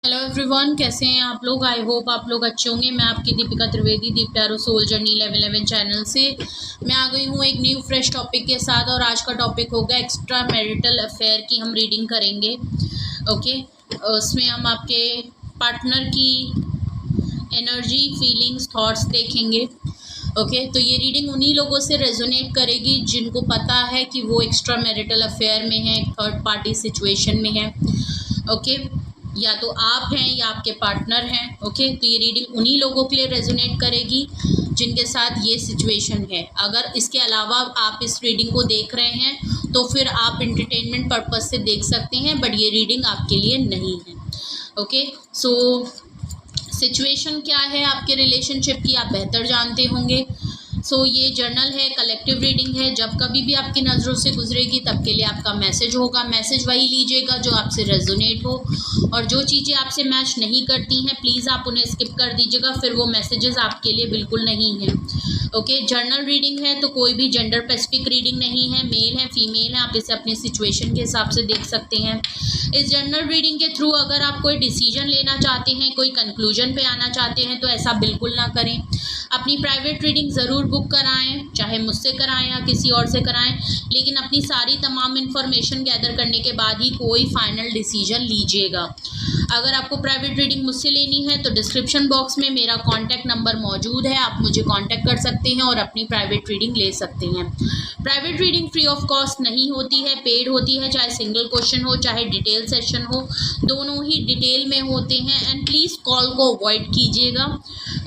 Hello everyone, कैसे हैं आप लोग। आई होप आप लोग अच्छे होंगे। मैं आपकी दीपिका त्रिवेदी, दीप टैरो सोल जर्नी 11 चैनल से मैं आ गई हूँ एक न्यू फ्रेश टॉपिक के साथ। और आज का टॉपिक होगा एक्स्ट्रा मैरिटल अफेयर की हम रीडिंग करेंगे। ओके, उसमें हम आपके पार्टनर की एनर्जी, फीलिंग्स, थॉट्स देखेंगे। ओके, तो ये रीडिंग उन्हीं लोगों से रेजोनेट करेगी जिनको पता है कि वो एक्स्ट्रा मैरिटल अफेयर में है, थर्ड पार्टी सिचुएशन में है। ओके, या तो आप हैं या आपके पार्टनर हैं। ओके, तो ये रीडिंग उन्हीं लोगों के लिए रेजोनेट करेगी जिनके साथ ये सिचुएशन है। अगर इसके अलावा आप इस रीडिंग को देख रहे हैं तो फिर आप एंटरटेनमेंट पर्पस से देख सकते हैं, बट ये रीडिंग आपके लिए नहीं है। ओके, सो सिचुएशन क्या है आपके रिलेशनशिप की आप बेहतर जानते होंगे। सो ये जर्नल है, कलेक्टिव रीडिंग है। जब कभी भी आपकी नज़रों से गुजरेगी तब के लिए आपका मैसेज होगा। मैसेज वही लीजिएगा जो आपसे रेजोनेट हो, और जो चीज़ें आपसे मैच नहीं करती हैं प्लीज़ आप उन्हें स्किप कर दीजिएगा, फिर वो मैसेजेस आपके लिए बिल्कुल नहीं हैं। ओके, जर्नल रीडिंग है तो कोई भी जेंडर स्पेसिफिक रीडिंग नहीं है, मेल है फीमेल है, आप इसे अपनी सिचुएशन के हिसाब से देख सकते हैं। इस जर्नल रीडिंग के थ्रू अगर आप कोई डिसीजन लेना चाहते हैं, कोई कंक्लूजन पे आना चाहते हैं तो ऐसा बिल्कुल ना करें। अपनी प्राइवेट रीडिंग ज़रूर बुक कराएं, चाहे मुझसे कराएं या किसी और से कराएं, लेकिन अपनी सारी तमाम इन्फॉर्मेशन गैदर करने के बाद ही कोई फाइनल डिसीजन लीजिएगा। अगर आपको प्राइवेट रीडिंग मुझसे लेनी है तो डिस्क्रिप्शन बॉक्स में मेरा कॉन्टैक्ट नंबर मौजूद है, आप मुझे कॉन्टैक्ट कर सकते हैं और अपनी प्राइवेट रीडिंग ले सकते हैं। Private reading free of cost नहीं होती है, पेड होती है, चाहे सिंगल क्वेश्चन हो चाहे डिटेल सेशन हो, दोनों ही डिटेल में होते हैं। एंड प्लीज़ कॉल को अवॉइड कीजिएगा।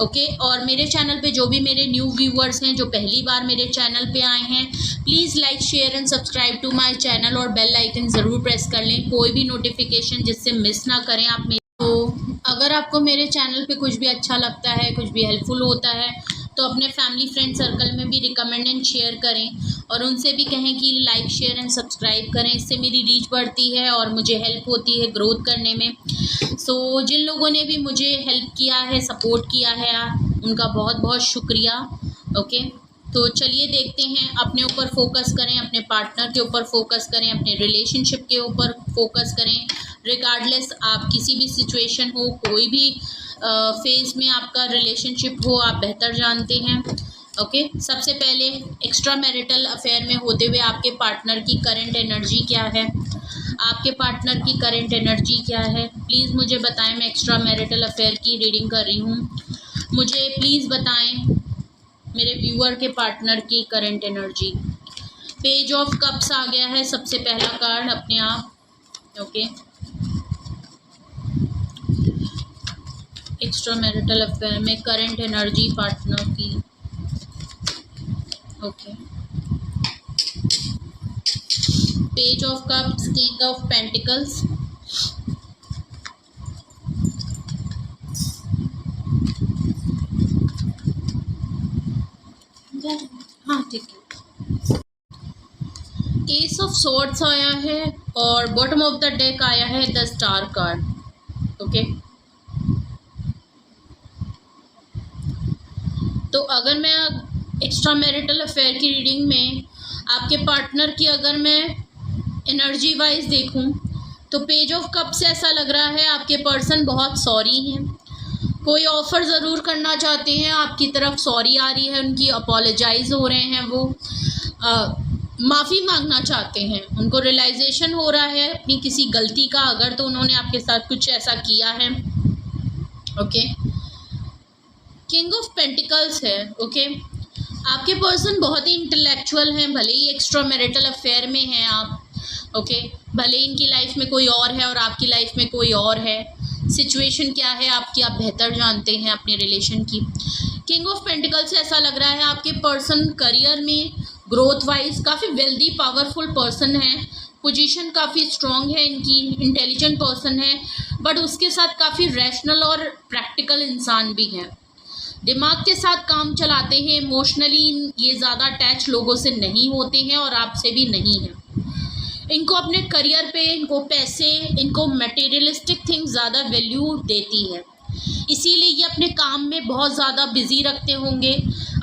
ओके, और मेरे चैनल पे जो भी मेरे न्यू व्यूअर्स हैं जो पहली बार मेरे चैनल पे आए हैं, please like share and subscribe to my channel और बेल आइकन ज़रूर प्रेस कर लें, कोई भी नोटिफिकेशन जिससे मिस ना करें आप मेरे। तो अगर आपको मेरे चैनल पे कुछ भी अच्छा लगता है, कुछ भी हेल्पफुल होता है, तो अपने फैमिली फ्रेंड सर्कल में भी रिकमेंड एंड शेयर करें और उनसे भी कहें कि लाइक शेयर एंड सब्सक्राइब करें। इससे मेरी रीच बढ़ती है और मुझे हेल्प होती है ग्रोथ करने में। सो जिन लोगों ने भी मुझे हेल्प किया है, सपोर्ट किया है, उनका बहुत बहुत शुक्रिया। ओके, तो चलिए देखते हैं। अपने ऊपर फोकस करें, अपने पार्टनर के ऊपर फोकस करें, अपने रिलेशनशिप के ऊपर फोकस करें। रिगार्डलेस आप किसी भी सिचुएशन हो, कोई भी फेज़ में आपका रिलेशनशिप हो, आप बेहतर जानते हैं। ओके, सबसे पहले एक्स्ट्रा मैरिटल अफेयर में होते हुए आपके पार्टनर की करंट एनर्जी क्या है, आपके पार्टनर की करंट एनर्जी क्या है, प्लीज़ मुझे बताएं। मैं एक्स्ट्रा मैरिटल अफेयर की रीडिंग कर रही हूँ, मुझे प्लीज़ बताएं मेरे व्यूअर के पार्टनर की current energy. Page of cups आ गया है सबसे पहला कार्ड अपने आप। ओके, एक्स्ट्रा मैरिटल अफेयर में करंट एनर्जी पार्टनर की। Okay, page of cups, king of pentacles, हाँ ठीक है, एस ऑफ सॉर्ड्स आया है और बॉटम ऑफ द डेक आया है द स्टार कार्ड। ओके, तो अगर मैं एक्स्ट्रा मैरिटल अफेयर की रीडिंग में आपके पार्टनर की अगर मैं एनर्जी वाइज देखूं तो पेज ऑफ कप से ऐसा लग रहा है आपके पर्सन बहुत सॉरी हैं, कोई ऑफ़र ज़रूर करना चाहते हैं आपकी तरफ, सॉरी आ रही है उनकी, अपोलोजाइज़ हो रहे हैं, वो माफ़ी मांगना चाहते हैं, उनको रियलाइजेशन हो रहा है अपनी किसी गलती का, अगर तो उन्होंने आपके साथ कुछ ऐसा किया है। ओके, किंग ऑफ पेंटिकल्स है। ओके, आपके पर्सन बहुत ही इंटेलेक्चुअल हैं, भले ही एक्स्ट्रा मैरिटल अफेयर में हैं आप। ओके, भले इनकी लाइफ में कोई और है और आपकी लाइफ में कोई और है, सिचुएशन क्या है आपकी आप बेहतर जानते हैं अपने रिलेशन की। किंग ऑफ पेंटिकल्स से ऐसा लग रहा है आपके पर्सन करियर में ग्रोथ वाइज काफ़ी वेल्दी पावरफुल पर्सन है, पोजीशन काफ़ी स्ट्रॉन्ग है इनकी, इंटेलिजेंट पर्सन है, बट उसके साथ काफ़ी रैशनल और प्रैक्टिकल इंसान भी है, दिमाग के साथ काम चलाते हैं। इमोशनली ये ज़्यादा अटैच लोगों से नहीं होते हैं और आपसे भी नहीं है। इनको अपने करियर पे, इनको पैसे, इनको मटेरियलिस्टिक थिंग्स ज़्यादा वैल्यू देती है, इसीलिए ये अपने काम में बहुत ज़्यादा बिजी रखते होंगे,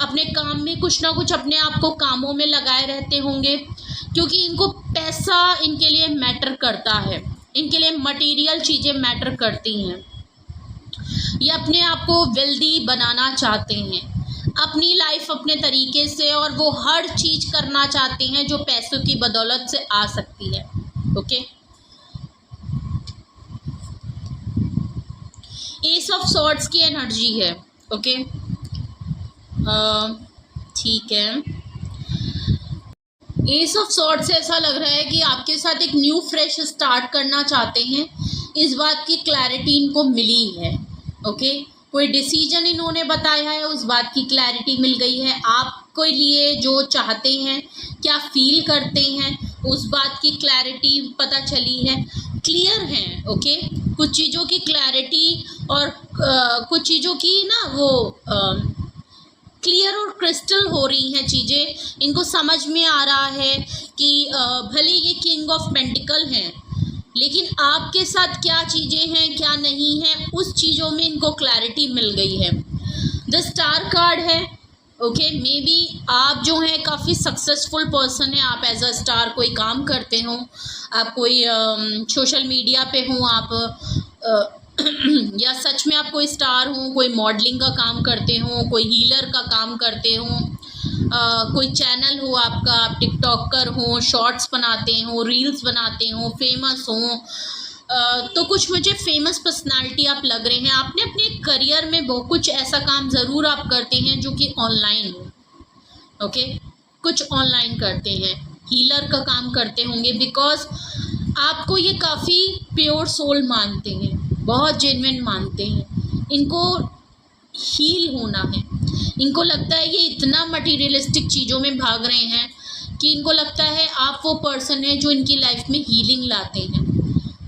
अपने काम में कुछ ना कुछ अपने आप को कामों में लगाए रहते होंगे, क्योंकि इनको पैसा इनके लिए मैटर करता है। इनके लिए मटेरियल चीज़ें मैटर करती हैं। ये अपने आप को वेल्दी बनाना चाहते हैं, अपनी लाइफ अपने तरीके से, और वो हर चीज़ करना चाहते हैं जो पैसों की बदौलत से आ सकती है। ओके, एस ऑफ सॉर्ड्स की एनर्जी है। ओके, ठीक है। एस ऑफ सॉर्ड्स से ऐसा लग रहा है कि आपके साथ एक न्यू फ्रेश स्टार्ट करना चाहते हैं, इस बात की क्लैरिटी इनको मिली है। ओके, कोई डिसीजन इन्होंने बताया है, उस बात की क्लैरिटी मिल गई है। आपके लिए जो चाहते हैं, क्या फील करते हैं, उस बात की क्लैरिटी पता चली है, क्लियर हैं। ओके, कुछ चीज़ों की क्लैरिटी और कुछ चीज़ों की ना वो क्लियर और क्रिस्टल हो रही हैं चीज़ें। इनको समझ में आ रहा है कि भले ये किंग ऑफ पेंटिकल हैं, लेकिन आपके साथ क्या चीज़ें हैं क्या नहीं हैं, उस चीज़ों में इनको क्लैरिटी मिल गई है। द स्टार कार्ड है। ओके, मे बी आप जो हैं काफ़ी सक्सेसफुल पर्सन हैं, आप एज अ स्टार कोई काम करते हो, आप कोई सोशल मीडिया पे हो, आप या सच में आप कोई स्टार हो, कोई मॉडलिंग का काम करते हो, कोई हीलर का काम करते हो, कोई चैनल हो आपका, आप टिकटॉकर हो, शॉर्ट्स बनाते हो, रील्स बनाते हो, फेमस हो, तो कुछ मुझे फेमस पर्सनालिटी आप लग रहे हैं। आपने अपने करियर में बहुत कुछ ऐसा काम ज़रूर आप करते हैं जो कि ऑनलाइन हो। ओके, कुछ ऑनलाइन करते हैं, हीलर का काम करते होंगे, बिकॉज आपको ये काफ़ी प्योर सोल मानते हैं, बहुत जेन्युइन मानते हैं। इनको हील होना है। इनको लगता है ये इतना मटीरियलिस्टिक चीज़ों में भाग रहे हैं कि इनको लगता है आप वो पर्सन है जो इनकी लाइफ में हीलिंग लाते हैं,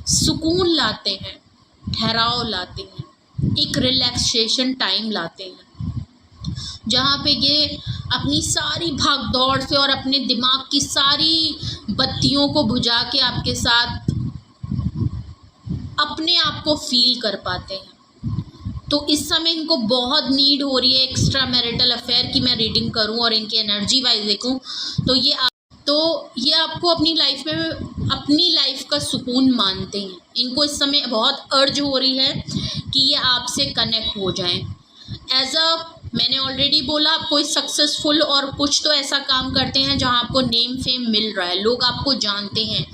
सुकून लाते हैं, ठहराव लाते हैं, एक रिलैक्सेशन टाइम लाते हैं, जहाँ पे ये अपनी सारी भाग दौड़ से और अपने दिमाग की सारी बत्तियों को बुझा के आपके साथ अपने आप को फील कर पाते हैं। तो इस समय इनको बहुत नीड हो रही है एक्स्ट्रा मैरिटल अफेयर की मैं रीडिंग करूं और इनकी एनर्जी वाइज देखूं, तो ये आपको अपनी लाइफ का सुकून मानते हैं। इनको इस समय बहुत अर्ज हो रही है कि ये आपसे कनेक्ट हो जाएं। मैंने ऑलरेडी बोला, आप कोई सक्सेसफुल और कुछ तो ऐसा काम करते हैं जहां आपको नेम फेम मिल रहा है, लोग आपको जानते हैं।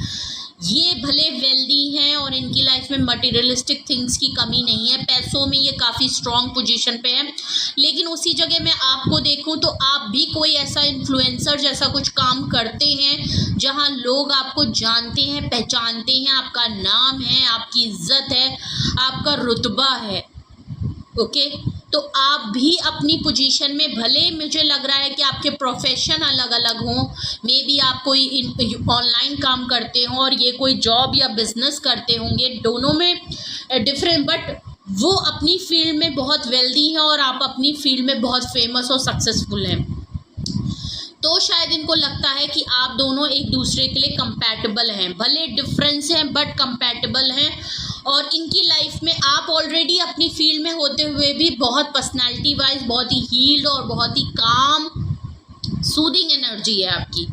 ये भले वेल्दी हैं और इनकी लाइफ में मटेरियलिस्टिक थिंग्स की कमी नहीं है, पैसों में ये काफ़ी स्ट्रॉन्ग पोजीशन पे है, लेकिन उसी जगह मैं आपको देखूं तो आप भी कोई ऐसा इन्फ्लुएंसर जैसा कुछ काम करते हैं जहां लोग आपको जानते हैं, पहचानते हैं, आपका नाम है, आपकी इज्जत है, आपका रुतबा है। ओके, तो आप भी अपनी पोजीशन में, भले मुझे लग रहा है कि आपके प्रोफेशन अलग अलग हों, मे बी आप कोई ऑनलाइन काम करते हों और ये कोई जॉब या बिजनेस करते होंगे, दोनों में डिफरेंट, बट वो अपनी फील्ड में बहुत वेल्दी हैं और आप अपनी फील्ड में बहुत फेमस और सक्सेसफुल हैं। तो शायद इनको लगता है कि आप दोनों एक दूसरे के लिए कंपैटिबल हैं, भले डिफरेंस हैं बट कंपैटिबल हैं, और इनकी लाइफ में आप ऑलरेडी अपनी फील्ड में होते हुए भी बहुत पर्सनालिटी वाइज बहुत ही हील्ड और बहुत ही काम सूदिंग एनर्जी है आपकी।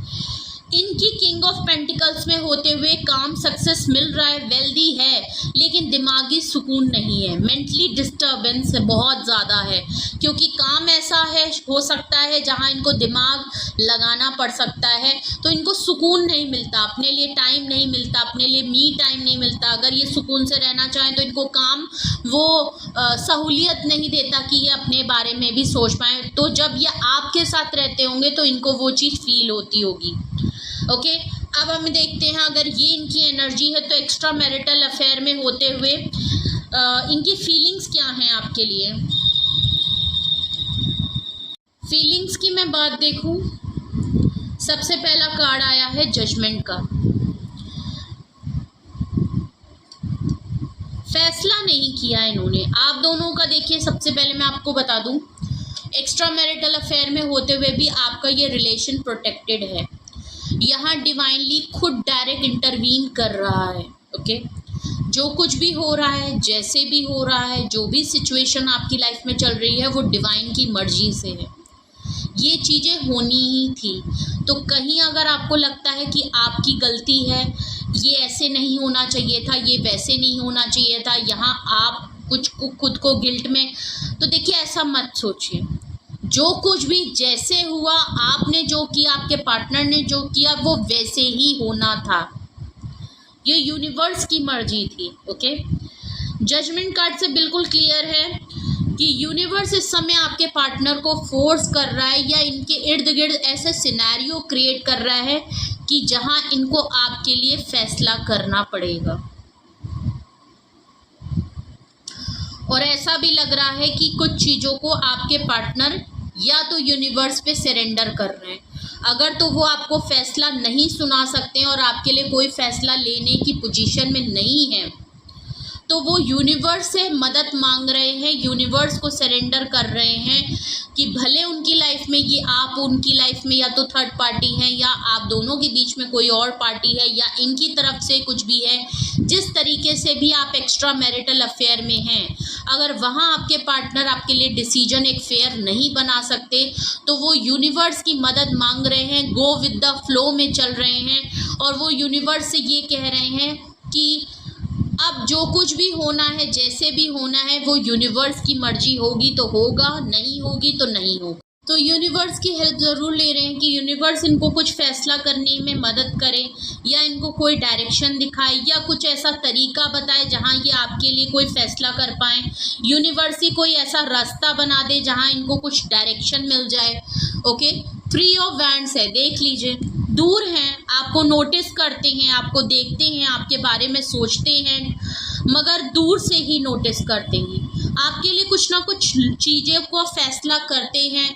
इनकी किंग ऑफ पेंटिकल्स में होते हुए काम सक्सेस मिल रहा है, वेल्दी है, लेकिन दिमागी सुकून नहीं है, मेंटली डिस्टर्बेंस बहुत ज़्यादा है, क्योंकि काम ऐसा है, हो सकता है जहां इनको दिमाग लगाना पड़ सकता है, तो इनको सुकून नहीं मिलता, अपने लिए टाइम नहीं मिलता, अपने लिए मी टाइम नहीं मिलता। अगर ये सुकून से रहना चाहें तो इनको काम वो सहूलियत नहीं देता कि ये अपने बारे में भी सोच पाएँ। तो जब ये आपके साथ रहते होंगे तो इनको वो चीज़ फील होती होगी। ओके, अब हम देखते हैं अगर ये इनकी एनर्जी है तो एक्स्ट्रा मैरिटल अफेयर में होते हुए इनकी फीलिंग्स क्या हैं आपके लिए। फीलिंग्स की मैं बात देखूं, सबसे पहला कार्ड आया है जजमेंट का। फैसला नहीं किया इन्होंने, आप दोनों का देखिए, सबसे पहले मैं आपको बता दूं, एक्स्ट्रा मैरिटल अफेयर में होते हुए भी आपका ये रिलेशन प्रोटेक्टेड है। यहाँ डिवाइनली खुद डायरेक्ट इंटरवीन कर रहा है। ओके, जो कुछ भी हो रहा है, जैसे भी हो रहा है, जो भी सिचुएशन आपकी लाइफ में चल रही है, वो डिवाइन की मर्जी से है, ये चीज़ें होनी ही थी। तो कहीं अगर आपको लगता है कि आपकी गलती है, ये ऐसे नहीं होना चाहिए था, ये वैसे नहीं होना चाहिए था, यहाँ आप कुछ खुद को गिल्ट में, तो देखिए ऐसा मत सोचिए। जो कुछ भी जैसे हुआ, आपने जो किया, आपके पार्टनर ने जो किया, वो वैसे ही होना था। ये यूनिवर्स की मर्जी थी। ओके, जजमेंट कार्ड से बिल्कुल क्लियर है कि यूनिवर्स इस समय आपके पार्टनर को फोर्स कर रहा है या इनके इर्द गिर्द ऐसे सिनेरियो क्रिएट कर रहा है कि जहां इनको आपके लिए फैसला करना पड़ेगा। और ऐसा भी लग रहा है कि कुछ चीज़ों को आपके पार्टनर या तो यूनिवर्स पे सरेंडर कर रहे हैं। अगर तो वो आपको फैसला नहीं सुना सकते हैं और आपके लिए कोई फैसला लेने की पोजीशन में नहीं है, तो वो यूनिवर्स से मदद मांग रहे हैं, यूनिवर्स को सरेंडर कर रहे हैं कि भले उनकी लाइफ में ये आप उनकी लाइफ में या तो थर्ड पार्टी हैं या आप दोनों के बीच में कोई और पार्टी है या इनकी तरफ से कुछ भी है, जिस तरीके से भी आप एक्स्ट्रा मैरिटल अफेयर में हैं, अगर वहाँ आपके पार्टनर आपके लिए डिसीजन एक फेयर नहीं बना सकते, तो वो यूनिवर्स की मदद मांग रहे हैं, गो विद द फ्लो में चल रहे हैं और वो यूनिवर्स से ये कह रहे हैं कि अब जो कुछ भी होना है, जैसे भी होना है, वो यूनिवर्स की मर्जी होगी तो होगा, नहीं होगी तो नहीं होगा। तो यूनिवर्स की हेल्प ज़रूर ले रहे हैं कि यूनिवर्स इनको कुछ फैसला करने में मदद करे या इनको कोई डायरेक्शन दिखाए या कुछ ऐसा तरीका बताए जहां ये आपके लिए कोई फैसला कर पाएँ। यूनिवर्स ही कोई ऐसा रास्ता बना दे जहां इनको कुछ डायरेक्शन मिल जाए। ओके, थ्री ऑफ वैंड्स है, देख लीजिए, दूर हैं, आपको नोटिस करते हैं, आपको देखते हैं, आपके बारे में सोचते हैं, मगर दूर से ही नोटिस करते हैं। आपके लिए कुछ ना कुछ चीज़ें को फैसला करते हैं,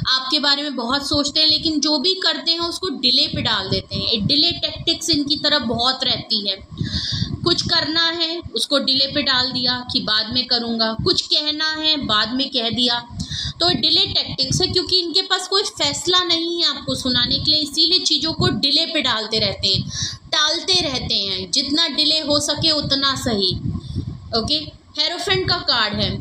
आपके बारे में बहुत सोचते हैं, लेकिन जो भी करते हैं उसको डिले पे डाल देते हैं। डिले टैक्टिक्स इनकी तरफ बहुत रहती है। कुछ करना है उसको डिले पे डाल दिया कि बाद में करूँगा, कुछ कहना है बाद में कह दिया, तो डिले टैक्टिक्स है क्योंकि इनके पास कोई फैसला नहीं है आपको सुनाने के लिए, इसीलिए चीज़ों को डिले पे डालते रहते हैं, टालते रहते हैं, जितना डिले हो सके उतना सही। ओके, हेरोफेंट का कार्ड है,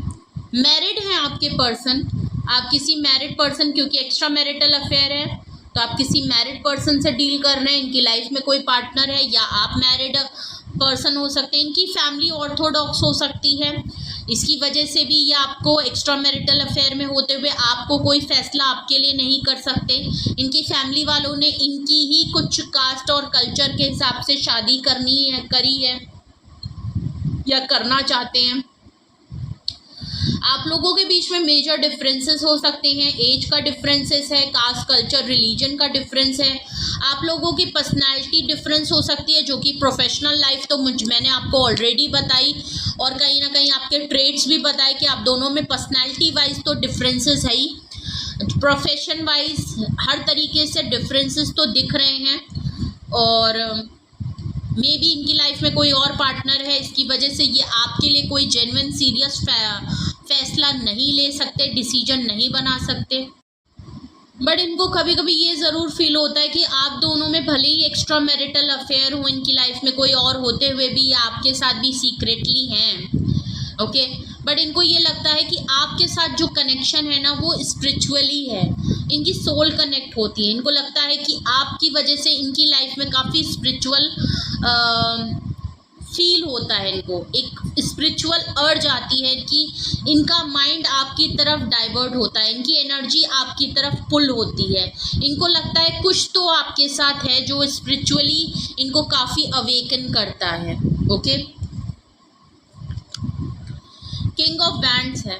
मैरिड हैं आपके पर्सन, आप किसी मैरिड पर्सन, क्योंकि एक्स्ट्रा मैरिटल अफेयर है तो आप किसी मैरिड पर्सन से डील कर रहे हैं, इनकी लाइफ में कोई पार्टनर है या आप मैरिड पर्सन हो सकते हैं, इनकी फैमिली ऑर्थोडॉक्स हो सकती है, इसकी वजह से भी ये आपको एक्स्ट्रा मैरिटल अफेयर में होते हुए आपको कोई फैसला आपके लिए नहीं कर सकते। इनकी फैमिली वालों ने इनकी ही कुछ कास्ट और कल्चर के हिसाब से शादी करी है या करना चाहते हैं। आप लोगों के बीच में मेजर डिफरेंसेस हो सकते हैं, एज का डिफरेंसेस है, कास्ट कल्चर रिलीजन का डिफरेंस है, आप लोगों की पर्सनालिटी डिफरेंस हो सकती है, जो कि प्रोफेशनल लाइफ तो मैंने आपको ऑलरेडी बताई और कहीं ना कहीं आपके ट्रेड्स भी बताए कि आप दोनों में पर्सनालिटी वाइज तो डिफरेंसेस है ही, प्रोफेशन वाइज हर तरीके से डिफरेंसेस तो दिख रहे हैं। और मे बी इनकी लाइफ में कोई और पार्टनर है, इसकी वजह से ये आपके लिए कोई जेन्युइन सीरियस फैसला नहीं ले सकते, डिसीजन नहीं बना सकते। बट इनको कभी कभी ये ज़रूर फील होता है कि आप दोनों में भले ही एक्स्ट्रा मैरिटल अफेयर हो इनकी लाइफ में कोई और होते हुए भी ये आपके साथ भी सीक्रेटली हैं। ओके, बट इनको ये लगता है कि आपके साथ जो कनेक्शन है ना वो स्पिरिचुअली है, इनकी सोल कनेक्ट होती है, इनको लगता है कि आपकी वजह से इनकी लाइफ में काफ़ी स्पिरिचुअल फील होता है, इनको एक स्पिरिचुअल अर्ज आती है कि इनका माइंड आपकी तरफ डाइवर्ट होता है, इनकी एनर्जी आपकी तरफ पुल होती है, इनको लगता है कुछ तो आपके साथ है जो स्पिरिचुअली इनको काफ़ी अवेकन करता है। ओके, किंग ऑफ वैंड्स है,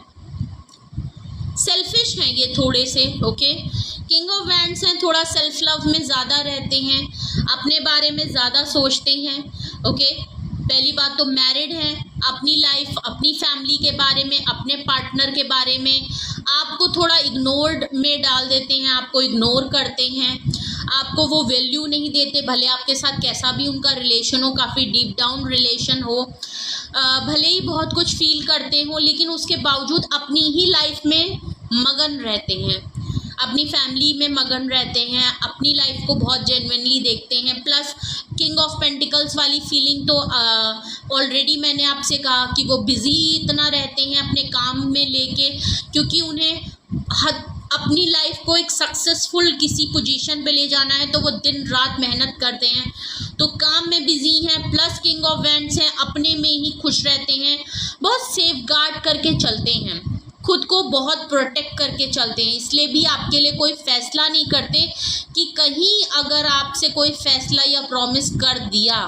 सेल्फिश हैं ये थोड़े से। ओके, किंग ऑफ वैंड्स हैं, थोड़ा सेल्फ लव में ज़्यादा रहते हैं, अपने बारे में ज़्यादा सोचते हैं। ओके, पहली बात तो मैरिड हैं, अपनी लाइफ अपनी फैमिली के बारे में, अपने पार्टनर के बारे में आपको थोड़ा इग्नोर्ड में डाल देते हैं, आपको इग्नोर करते हैं, आपको वो वैल्यू नहीं देते, भले आपके साथ कैसा भी उनका रिलेशन हो, काफ़ी डीप डाउन रिलेशन हो, भले ही बहुत कुछ फील करते हो, लेकिन उसके बावजूद अपनी ही लाइफ में मगन रहते हैं, अपनी फैमिली में मगन रहते हैं, अपनी लाइफ को बहुत जेन्युइनली देखते हैं। प्लस किंग ऑफ पेंटिकल्स वाली फीलिंग तो ऑलरेडी मैंने आपसे कहा कि वो बिज़ी इतना रहते हैं अपने काम में लेके, क्योंकि उन्हें अपनी लाइफ को एक सक्सेसफुल किसी पोजीशन पे ले जाना है तो वो दिन रात मेहनत करते हैं, तो काम में बिजी हैं, प्लस किंग ऑफ वैंड्स हैं, अपने में ही खुश रहते हैं, बहुत सेफ गार्ड करके चलते हैं, खुद को बहुत प्रोटेक्ट करके चलते हैं, इसलिए भी आपके लिए कोई फैसला नहीं करते कि कहीं अगर आपसे कोई फैसला या प्रॉमिस कर दिया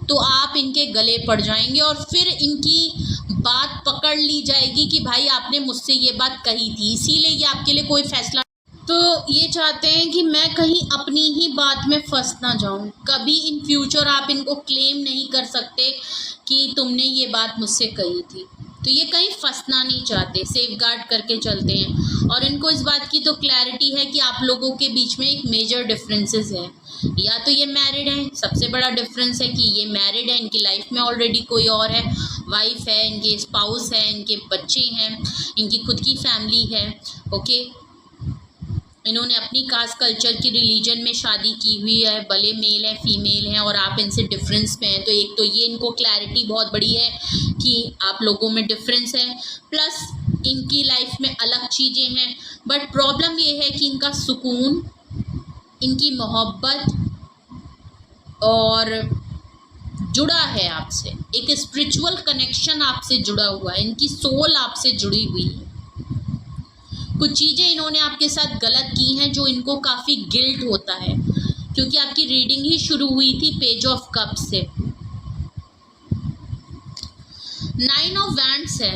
तो आप इनके गले पड़ जाएंगे और फिर इनकी बात पकड़ ली जाएगी कि भाई आपने मुझसे ये बात कही थी, इसीलिए ये आपके लिए कोई फैसला, तो ये चाहते हैं कि मैं कहीं अपनी ही बात में फंस ना जाऊं, कभी इन फ्यूचर आप इनको क्लेम नहीं कर सकते कि तुमने ये बात मुझसे कही थी, तो ये कहीं फंसना नहीं चाहते, सेफ गार्ड करके चलते हैं। और इनको इस बात की तो क्लैरिटी है कि आप लोगों के बीच में एक मेजर डिफरेंसेस है, या तो ये मैरिड हैं, सबसे बड़ा डिफरेंस है कि ये मैरिड है, इनकी लाइफ में ऑलरेडी कोई और है, वाइफ है, इनके स्पाउस है, इनके बच्चे हैं, इनकी खुद की फैमिली है, ओके। इन्होंने अपनी कास्ट कल्चर की रिलीजन में शादी की हुई है, भले मेल है फीमेल हैं, और आप इनसे डिफरेंस में हैं, तो एक तो ये इनको क्लैरिटी बहुत बड़ी है कि आप लोगों में डिफरेंस है, प्लस इनकी लाइफ में अलग चीज़ें हैं, बट प्रॉब्लम ये है कि इनका सुकून, इनकी मोहब्बत और जुड़ा है आपसे, एक स्पिरिचुअल कनेक्शन आपसे जुड़ा हुआ है, इनकी सोल आपसे जुड़ी हुई है। कुछ चीज़ें इन्होंने आपके साथ गलत की हैं जो इनको काफ़ी गिल्ट होता है, क्योंकि आपकी रीडिंग ही शुरू हुई थी पेज ऑफ कप से। 9 ऑफ वैंड्स है,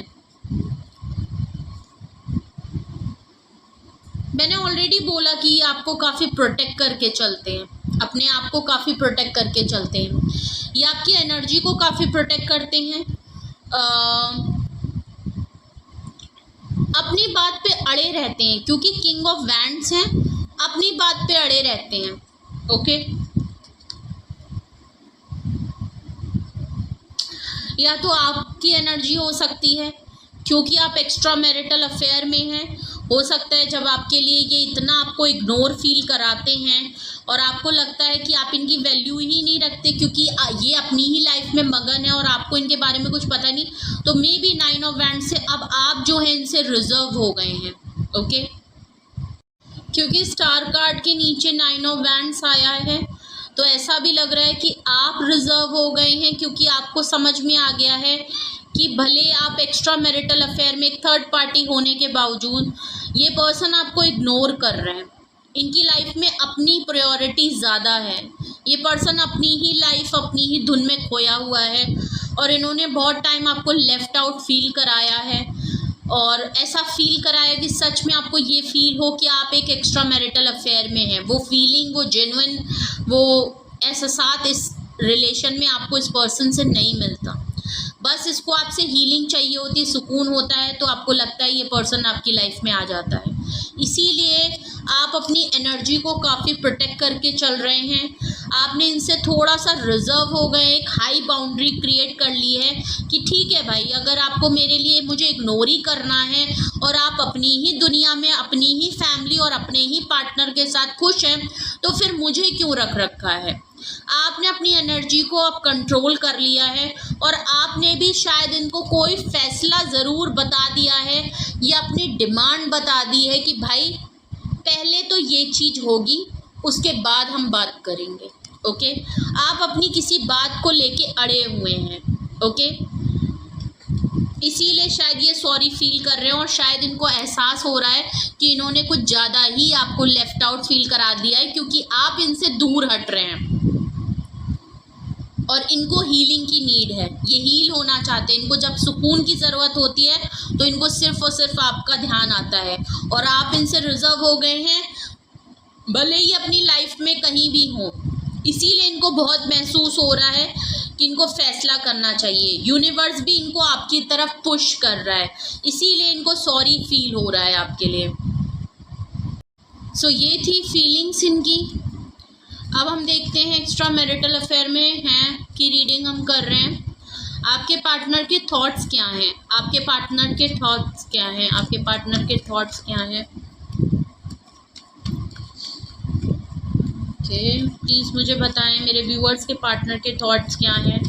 मैंने ऑलरेडी बोला कि ये आपको काफ़ी प्रोटेक्ट करके चलते हैं, अपने आप को काफ़ी प्रोटेक्ट करके चलते हैं, ये आपकी एनर्जी को काफ़ी प्रोटेक्ट करते हैं, अपनी बात पे अड़े रहते हैं, क्योंकि किंग ऑफ वैंड्स हैं, अपनी बात पे अड़े रहते हैं, ओके। या तो आपकी एनर्जी हो सकती है क्योंकि आप एक्स्ट्रा मैरिटल अफेयर में हैं, हो सकता है जब आपके लिए ये इतना आपको इग्नोर फील कराते हैं और आपको लगता है कि आप इनकी वैल्यू ही नहीं रखते क्योंकि ये अपनी ही लाइफ में मगन है और आपको इनके बारे में कुछ पता नहीं, तो मे बी 9 ऑफ वैंड्स से अब आप जो है इनसे रिजर्व हो गए हैं, ओके। क्योंकि स्टार कार्ड के नीचे 9 ऑफ वैंड्स आया है, तो ऐसा भी लग रहा है कि आप रिजर्व हो गए हैं, क्योंकि आपको समझ में आ गया है कि भले आप एक्स्ट्रा मैरिटल अफेयर में एक थर्ड पार्टी होने के बावजूद ये पर्सन आपको इग्नोर कर रहे हैं, इनकी लाइफ में अपनी प्रायोरिटी ज़्यादा है, ये पर्सन अपनी ही लाइफ अपनी ही धुन में खोया हुआ है और इन्होंने बहुत टाइम आपको लेफ्ट आउट फील कराया है और ऐसा फील कराया कि सच में आपको ये फील हो कि आप एक एक्स्ट्रा मैरिटल अफेयर में हैं, वो फीलिंग, वो जेन्युइन, वो एहसास इस रिलेशन में आपको इस पर्सन से नहीं मिलता। बस इसको आपसे हीलिंग चाहिए होती है, सुकून होता है, तो आपको लगता है ये पर्सन आपकी लाइफ में आ जाता है, इसीलिए आप अपनी एनर्जी को काफ़ी प्रोटेक्ट करके चल रहे हैं। आपने इनसे थोड़ा सा रिजर्व हो गए, एक हाई बाउंड्री क्रिएट कर ली है कि ठीक है भाई, अगर आपको मेरे लिए मुझे इग्नोर ही करना है और आप अपनी ही दुनिया में अपनी ही फैमिली और अपने ही पार्टनर के साथ खुश हैं, तो फिर मुझे क्यों रख रखा है। आपने अपनी एनर्जी को अब कंट्रोल कर लिया है और आपने भी शायद इनको कोई फैसला ज़रूर बता दिया है या अपनी डिमांड बता दी है कि भाई पहले तो ये चीज़ होगी, उसके बाद हम बात करेंगे, ओके। आप अपनी किसी बात को लेके अड़े हुए हैं, ओके, इसीलिए शायद ये सॉरी फील कर रहे हैं और शायद इनको एहसास हो रहा है कि इन्होंने कुछ ज़्यादा ही आपको लेफ्ट आउट फील करा दिया है, क्योंकि आप इनसे दूर हट रहे हैं और इनको हीलिंग की नीड है, ये हील होना चाहते हैं। इनको जब सुकून की ज़रूरत होती है तो इनको सिर्फ और सिर्फ आपका ध्यान आता है और आप इनसे रिजर्व हो गए हैं, भले ही अपनी लाइफ में कहीं भी हो, इसीलिए इनको बहुत महसूस हो रहा है कि इनको फैसला करना चाहिए। यूनिवर्स भी इनको आपकी तरफ पुश कर रहा है, इसीलिए इनको सॉरी फील हो रहा है आपके लिए। सो ये थी फीलिंग्स इनकी। अब हम देखते हैं एक्स्ट्रा मैरिटल अफेयर में हैं की रीडिंग हम कर रहे हैं। आपके पार्टनर के थॉट्स क्या हैं, आपके पार्टनर के थॉट्स क्या हैं, आपके पार्टनर के थॉट्स क्या हैं, प्लीज़ मुझे बताएं मेरे व्यूअर्स के पार्टनर के थॉट्स क्या हैं।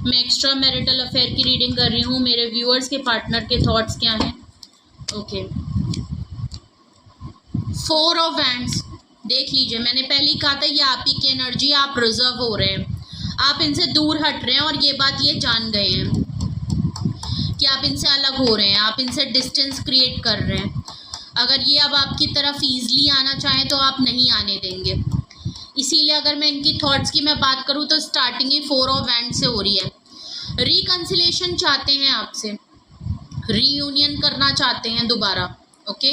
मैं एक्स्ट्रा मैरिटल अफेयर की रीडिंग कर रही हूँ, मेरे व्यूअर्स के पार्टनर के थॉट्स क्या हैं, ओके। 4 ऑफ वैंड्स, देख लीजिए मैंने पहले ही कहा था ये आप ही की एनर्जी, आप रिजर्व हो रहे हैं, आप इनसे दूर हट रहे हैं और ये बात ये जान गए हैं कि आप इनसे अलग हो रहे हैं, आप इनसे डिस्टेंस क्रिएट कर रहे हैं। अगर ये अब आपकी तरफ ईजिली आना चाहें तो आप नहीं आने देंगे। इसीलिए अगर मैं इनकी थॉट्स की मैं बात करूँ तो स्टार्टिंग ही 4 ऑफ वैंड्स से हो रही है। रिकंसिलेशन चाहते हैं आपसे, रीयूनियन करना चाहते हैं दोबारा, ओके,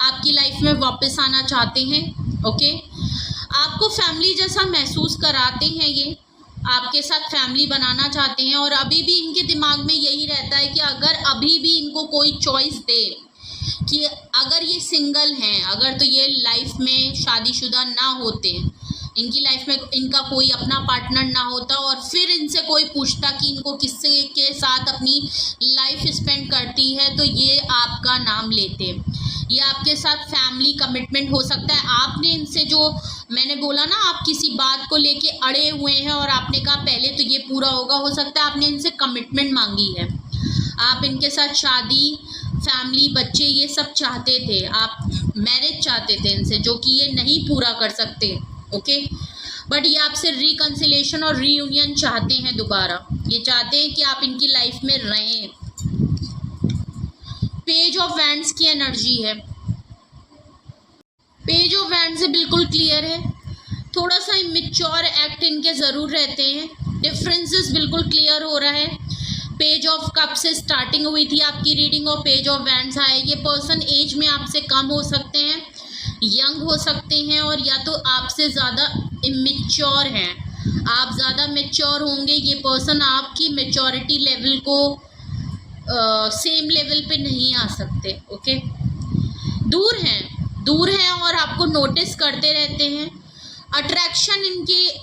आपकी लाइफ में वापस आना चाहते हैं, ओके, आपको फैमिली जैसा महसूस कराते हैं, ये आपके साथ फैमिली बनाना चाहते हैं। और अभी भी इनके दिमाग में यही रहता है कि अगर अभी भी इनको कोई चॉइस दे कि अगर ये सिंगल हैं, अगर तो ये लाइफ में शादीशुदा ना होते, इनकी लाइफ में इनका कोई अपना पार्टनर ना होता और फिर इनसे कोई पूछता कि इनको किससे के साथ अपनी लाइफ स्पेंड करती है, तो ये आपका नाम लेते। ये आपके साथ फैमिली कमिटमेंट हो सकता है। आपने इनसे जो मैंने बोला ना, आप किसी बात को लेके अड़े हुए हैं और आपने कहा पहले तो ये पूरा होगा, हो सकता है आपने इनसे कमिटमेंट मांगी है, आप इनके साथ शादी, फैमिली, बच्चे ये सब चाहते थे, आप मैरिज चाहते थे इनसे, जो कि ये नहीं पूरा कर सकते, ओके। बट ये आपसे रिकंसिलेशन और रीयूनियन चाहते हैं दोबारा, ये चाहते हैं कि आप इनकी लाइफ में रहें। पेज ऑफ वैंड्स की एनर्जी है, पेज ऑफ वैंड्स से बिल्कुल क्लियर है, थोड़ा सा इमेच्योर एक्ट इनके ज़रूर रहते हैं, डिफरेंसेस बिल्कुल क्लियर हो रहा है। पेज ऑफ कप से स्टार्टिंग हुई थी आपकी रीडिंग और पेज ऑफ वैंड्स आए। ये पर्सन एज में आपसे कम हो सकते हैं, यंग हो सकते हैं, और या तो आपसे ज़्यादा इमेच्योर हैं, आप ज़्यादा मेच्योर होंगे। ये पर्सन आपकी मेच्योरिटी लेवल को सेम लेवल पे नहीं आ सकते, ओके। दूर हैं और आपको नोटिस करते रहते हैं। अट्रैक्शन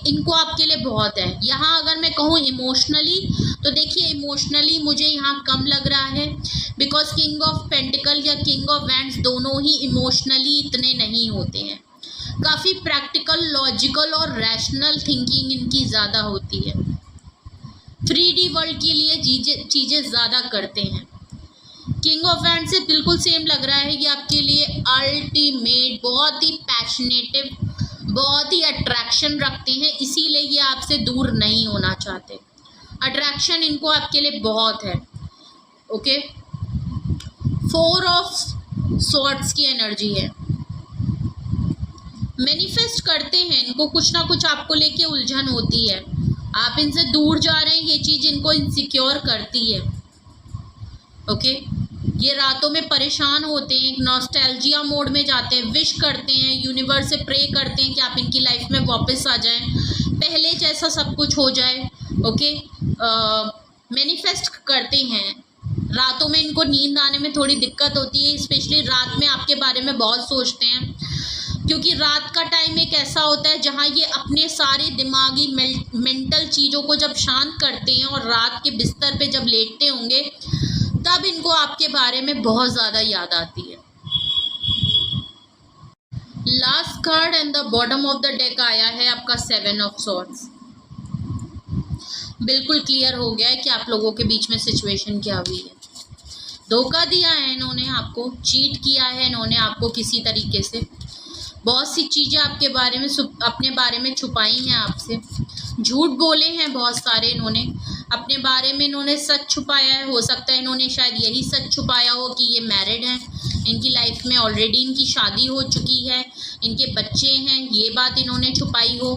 इनको आपके लिए बहुत है। यहाँ अगर मैं कहूँ इमोशनली, तो देखिए इमोशनली मुझे यहाँ कम लग रहा है, बिकॉज किंग ऑफ पेंटिकल या किंग ऑफ वैंड्स दोनों ही इमोशनली इतने नहीं होते हैं। काफ़ी प्रैक्टिकल, लॉजिकल और रैशनल थिंकिंग इनकी ज़्यादा होती है। 3D वर्ल्ड के लिए चीज़ें ज़्यादा करते हैं। किंग ऑफ वैंड से बिल्कुल सेम लग रहा है कि आपके लिए अल्टीमेट, बहुत ही पैशनेटिव, बहुत ही अट्रैक्शन रखते हैं, इसीलिए ये आपसे दूर नहीं होना चाहते। अट्रैक्शन इनको आपके लिए बहुत है, ओके। 4 ऑफ स्वॉर्ड्स की एनर्जी है, मैनिफेस्ट करते हैं, इनको कुछ ना कुछ आपको लेके उलझन होती है, आप इनसे दूर जा रहे हैं, ये चीज़ इनको इनसिक्योर करती है, ओके। ये रातों में परेशान होते हैं, एक नॉस्टैल्जिया मोड में जाते हैं, विश करते हैं, यूनिवर्स से प्रे करते हैं कि आप इनकी लाइफ में वापस आ जाएं, पहले जैसा सब कुछ हो जाए, ओके। मैनिफेस्ट करते हैं। रातों में इनको नींद आने में थोड़ी दिक्कत होती है, स्पेशली रात में आपके बारे में बहुत सोचते हैं, क्योंकि रात का टाइम एक ऐसा होता है जहाँ ये अपने सारे दिमागी मेंटल चीज़ों को जब शांत करते हैं और रात के बिस्तर पे जब लेटते होंगे, तब इनको आपके बारे में बहुत ज़्यादा याद आती है। Last card and the bottom of the deck आया है आपका 7 ऑफ सॉर्ड्स। बिल्कुल क्लियर हो गया है कि आप लोगों के बीच में सिचुएशन क्या हुई है। धोखा दिया है इन्होंने आपको, चीट किया है इन्होंने आपको किसी तरीके से, बहुत सी चीज़ें आपके बारे में अपने बारे में छुपाई हैं आपसे, झूठ बोले हैं बहुत सारे इन्होंने अपने बारे में, इन्होंने सच छुपाया है। हो सकता है इन्होंने शायद यही सच छुपाया हो कि ये मैरिड हैं, इनकी लाइफ में ऑलरेडी इनकी शादी हो चुकी है, इनके बच्चे हैं, ये बात इन्होंने छुपाई हो।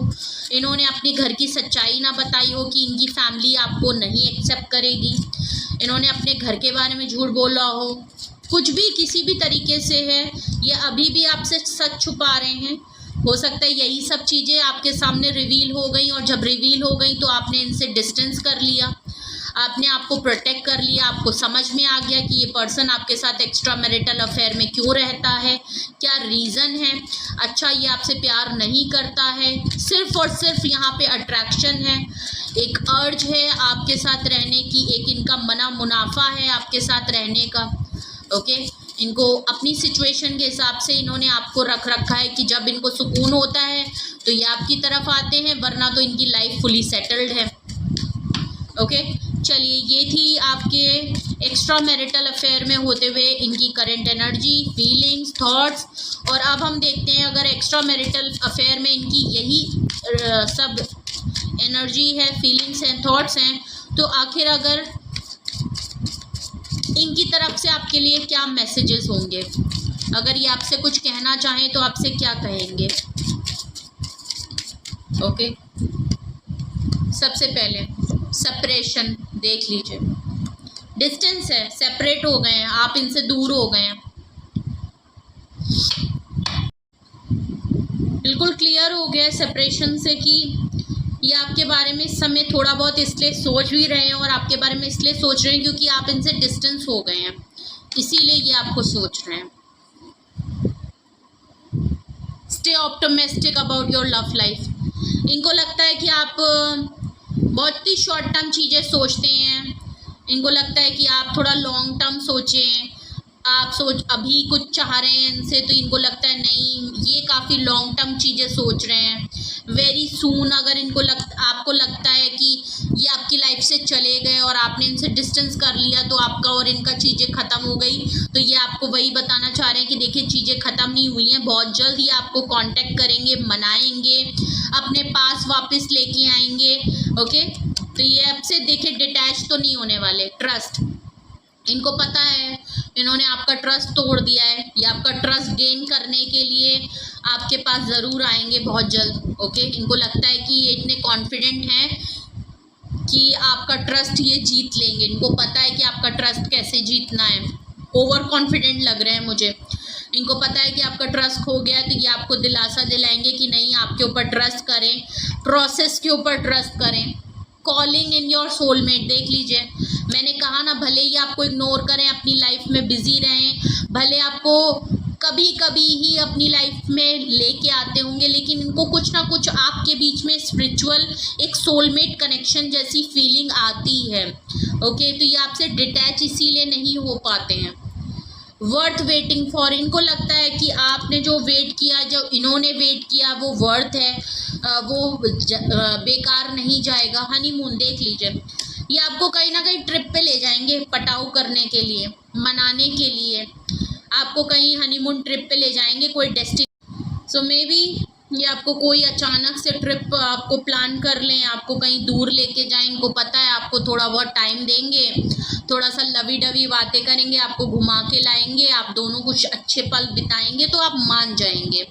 इन्होंने अपने घर की सच्चाई ना बताई हो कि इनकी फैमिली आपको नहीं एक्सेप्ट करेगी, इन्होंने अपने घर के बारे में झूठ बोला हो, कुछ भी किसी भी तरीके से है, ये अभी भी आपसे सच छुपा रहे हैं। हो सकता है यही सब चीज़ें आपके सामने रिवील हो गई, और जब रिवील हो गई तो आपने इनसे डिस्टेंस कर लिया, आपने आपको प्रोटेक्ट कर लिया, आपको समझ में आ गया कि ये पर्सन आपके साथ एक्स्ट्रा मैरिटल अफेयर में क्यों रहता है, क्या रीज़न है। अच्छा, ये आपसे प्यार नहीं करता है, सिर्फ़ और सिर्फ यहाँ पे अट्रैक्शन है, एक अर्ज है आपके साथ रहने की, एक इनका मना मुनाफा है आपके साथ रहने का, ओके। इनको अपनी सिचुएशन के हिसाब से इन्होंने आपको रख रखा है कि जब इनको सुकून होता है तो ये आपकी तरफ आते हैं, वरना तो इनकी लाइफ फुली सेटल्ड है, ओके। चलिए, ये थी आपके एक्स्ट्रा मैरिटल अफेयर में होते हुए इनकी करंट एनर्जी, फीलिंग्स, थॉट्स। और अब हम देखते हैं अगर एक्स्ट्रा मैरिटल अफेयर में इनकी यही सब एनर्जी है, फीलिंग्स हैं, थॉट्स हैं, तो आखिर अगर इनकी तरफ से आपके लिए क्या मैसेजेस होंगे। अगर ये आपसे कुछ कहना चाहें तो आपसे क्या कहेंगे। ओके, सबसे पहले सेपरेशन देख लीजिए, डिस्टेंस है, सेपरेट हो गए हैं आप, इनसे दूर हो गए हैं, बिल्कुल क्लियर हो गया है सेपरेशन से कि ये आपके बारे में इस समय थोड़ा बहुत इसलिए सोच भी रहे हैं, और आपके बारे में इसलिए सोच रहे हैं क्योंकि आप इनसे डिस्टेंस हो गए हैं, इसीलिए ये आपको सोच रहे हैं। Stay optimistic about your love life. इनको लगता है कि आप बहुत ही शॉर्ट टर्म चीज़ें सोचते हैं, इनको लगता है कि आप थोड़ा लॉन्ग टर्म सोचें। आप अभी कुछ चाह रहे हैं इनसे, तो इनको लगता है नहीं, ये काफ़ी लॉन्ग टर्म चीज़ें सोच रहे हैं। वेरी सून अगर इनको आपको लगता है कि ये आपकी लाइफ से चले गए और आपने इनसे डिस्टेंस कर लिया, तो आपका और इनका चीज़ें ख़त्म हो गई, तो ये आपको वही बताना चाह रहे हैं कि देखिए चीज़ें ख़त्म नहीं हुई हैं, बहुत जल्द ये आपको कांटेक्ट करेंगे, मनाएंगे, अपने पास वापस लेके आएंगे। ओके, तो ये आपसे देखिए डिटैच तो नहीं होने वाले। ट्रस्ट, इनको पता है इन्होंने आपका ट्रस्ट तोड़ दिया है, ये आपका ट्रस्ट गेन करने के लिए आपके पास ज़रूर आएंगे बहुत जल्द। ओके, इनको लगता है कि ये इतने कॉन्फिडेंट हैं कि आपका ट्रस्ट ये जीत लेंगे, इनको पता है कि आपका ट्रस्ट कैसे जीतना है, ओवर कॉन्फिडेंट लग रहे हैं मुझे। इनको पता है कि आपका ट्रस्ट खो गया है, तो ये आपको दिलासा दिलाएंगे कि नहीं, आपके ऊपर ट्रस्ट करें, प्रोसेस के ऊपर ट्रस्ट करें। कॉलिंग इन योर सोलमेट, देख लीजिए, मैंने कहा ना, भले ही आपको इग्नोर करें, अपनी लाइफ में बिजी रहें, भले आपको कभी कभी ही अपनी लाइफ में लेके आते होंगे, लेकिन इनको कुछ ना कुछ आपके बीच में स्पिरिचुअल एक सोलमेट कनेक्शन जैसी फीलिंग आती है। ओके, तो ये आपसे डिटैच इसीलिए नहीं हो पाते हैं। वर्थ वेटिंग फॉर, इनको लगता है कि आपने जो वेट किया, जो इन्होंने वेट किया, वो वर्थ है, वो बेकार नहीं जाएगा। हनीमून देख लीजिए, ये आपको कहीं ना कहीं ट्रिप पे ले जाएंगे, पटाऊ करने के लिए, मनाने के लिए, आपको कहीं हनीमून ट्रिप पे ले जाएंगे, कोई डेस्टिनेशन। सो मे बी ये आपको कोई अचानक से ट्रिप आपको प्लान कर लें, आपको कहीं दूर लेके जाएं, इनको पता है आपको थोड़ा बहुत टाइम देंगे, थोड़ा सा लवी डवी बातें करेंगे, आपको घुमा के लाएंगे, आप दोनों कुछ अच्छे पल बिताएंगे, तो आप मान जाएंगे।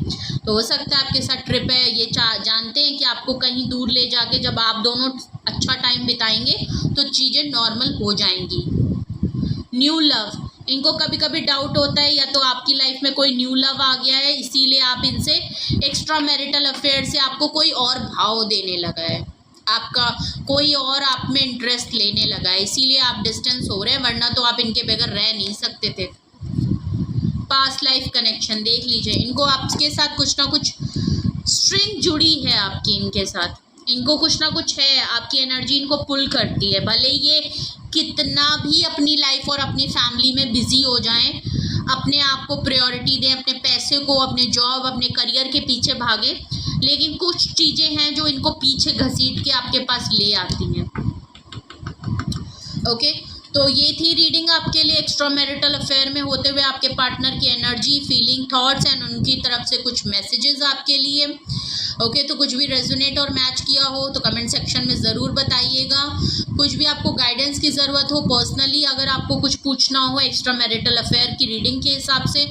तो हो सकता है आपके साथ ट्रिप है, ये जानते हैं कि आपको कहीं दूर ले जाके जब आप दोनों अच्छा टाइम बिताएंगे तो चीज़ें नॉर्मल हो जाएंगी। न्यू लव, इनको कभी कभी डाउट होता है या तो आपकी लाइफ में कोई न्यू लव आ गया है, इसीलिए आप इनसे एक्स्ट्रा मैरिटल अफेयर से आपको कोई और भाव देने लगा है, आपका कोई और आप में इंटरेस्ट लेने लगा है, इसीलिए आप डिस्टेंस हो रहे हैं, वरना तो आप इनके बगैर रह नहीं सकते थे। पास्ट लाइफ कनेक्शन देख लीजिए, इनको आपके साथ कुछ ना कुछ स्ट्रिंग जुड़ी है आपकी, इनके साथ इनको कुछ ना कुछ है, आपकी एनर्जी इनको पुल करती है। भले ये कितना भी अपनी लाइफ और अपनी फैमिली में बिजी हो जाएं, अपने आप को प्रायोरिटी दें, अपने पैसे को, अपने जॉब, अपने करियर के पीछे भागे, लेकिन कुछ चीज़ें हैं जो इनको पीछे घसीट के आपके पास ले आती हैं। ओके, तो ये थी रीडिंग आपके लिए एक्स्ट्रा मैरिटल अफेयर में होते हुए आपके पार्टनर की एनर्जी, फीलिंग, थॉट्स एंड उनकी तरफ से कुछ मैसेजेस आपके लिए। ओके, तो कुछ भी रेजोनेट और मैच किया हो तो कमेंट सेक्शन में ज़रूर बताइएगा। कुछ भी आपको गाइडेंस की ज़रूरत हो, पर्सनली अगर आपको कुछ पूछना हो एक्स्ट्रा मैरिटल अफेयर की रीडिंग के हिसाब से,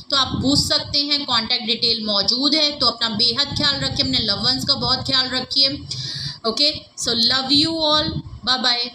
तो आप पूछ सकते हैं, कॉन्टैक्ट डिटेल मौजूद है। तो अपना बेहद ख्याल रखिए, अपने लव वंस का बहुत ख्याल रखिए। Okay, so love you all, bye bye.